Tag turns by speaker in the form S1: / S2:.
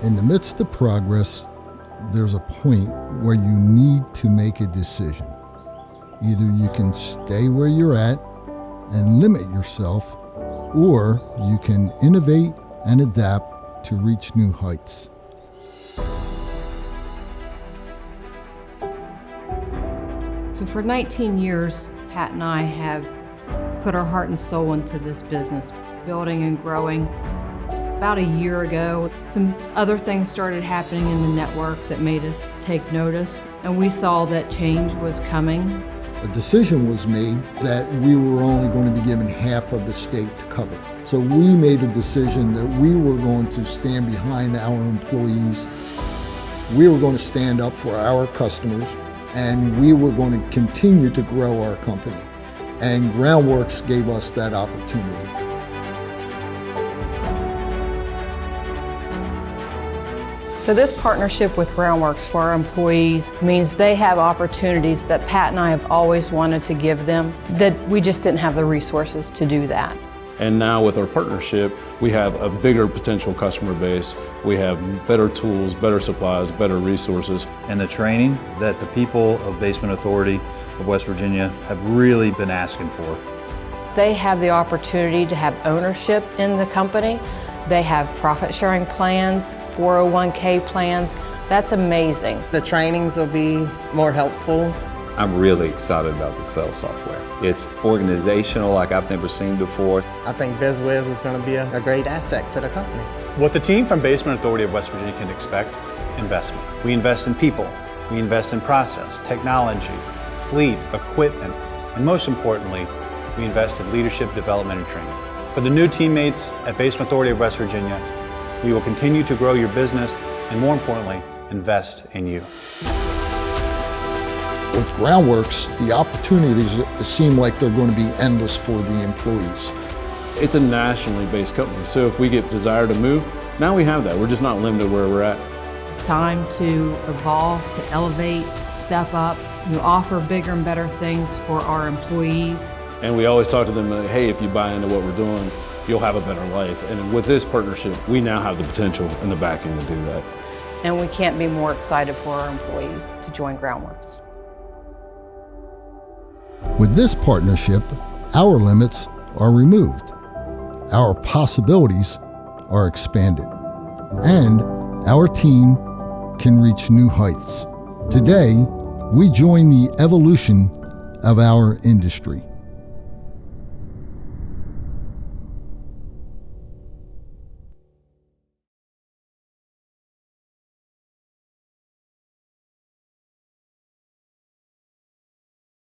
S1: In the midst of progress, there's a point where you need to make a decision. Either you can stay where you're at and limit yourself, or you can innovate and adapt to reach new heights.
S2: So for 19 years, Pat and I have put our heart and soul into this business, building and growing. About a year ago, some other things started happening in the network that made us take notice, and we saw that change was coming.
S1: A decision was made that we were only going to be given half of the state to cover. So we made a decision that we were going to stand behind our employees. We were going to stand up for our customers, and we were going to continue to grow our company. And Groundworks gave us that opportunity.
S2: So this partnership with Groundworks for our employees means they have opportunities that Pat and I have always wanted to give them, that we just didn't have the resources to do that.
S3: And now with our partnership, we have a bigger potential customer base. We have better tools, better supplies, better resources.
S4: And the training that the people of Basement Authority of West Virginia have really been asking for.
S2: They have the opportunity to have ownership in the company. They have profit sharing plans, 401k plans. That's amazing.
S5: The trainings will be more helpful.
S6: I'm really excited about the sales software. It's organizational like I've never seen before.
S5: I think BizWiz is going to be a great asset to the company.
S7: What the team from Basement Authority of West Virginia can expect: investment. We invest in people, we invest in process, technology, fleet, equipment, and most importantly, we invest in leadership development and training. For the new teammates at Basement Authority of West Virginia, we will continue to grow your business and, more importantly, invest in you.
S1: With Groundworks, the opportunities seem like they're going to be endless for the employees.
S3: It's a nationally based company, so if we get desire to move, now we have that. We're just not limited where we're at.
S2: It's time to evolve, to elevate, step up, offer bigger and better things for our employees.
S3: And we always talk to them, hey, if you buy into what we're doing, you'll have a better life. And with this partnership, we now have the potential and the backing to do that.
S2: And we can't be more excited for our employees to join Groundworks.
S1: With this partnership, our limits are removed, our possibilities are expanded, and our team can reach new heights. Today, we join the evolution of our industry.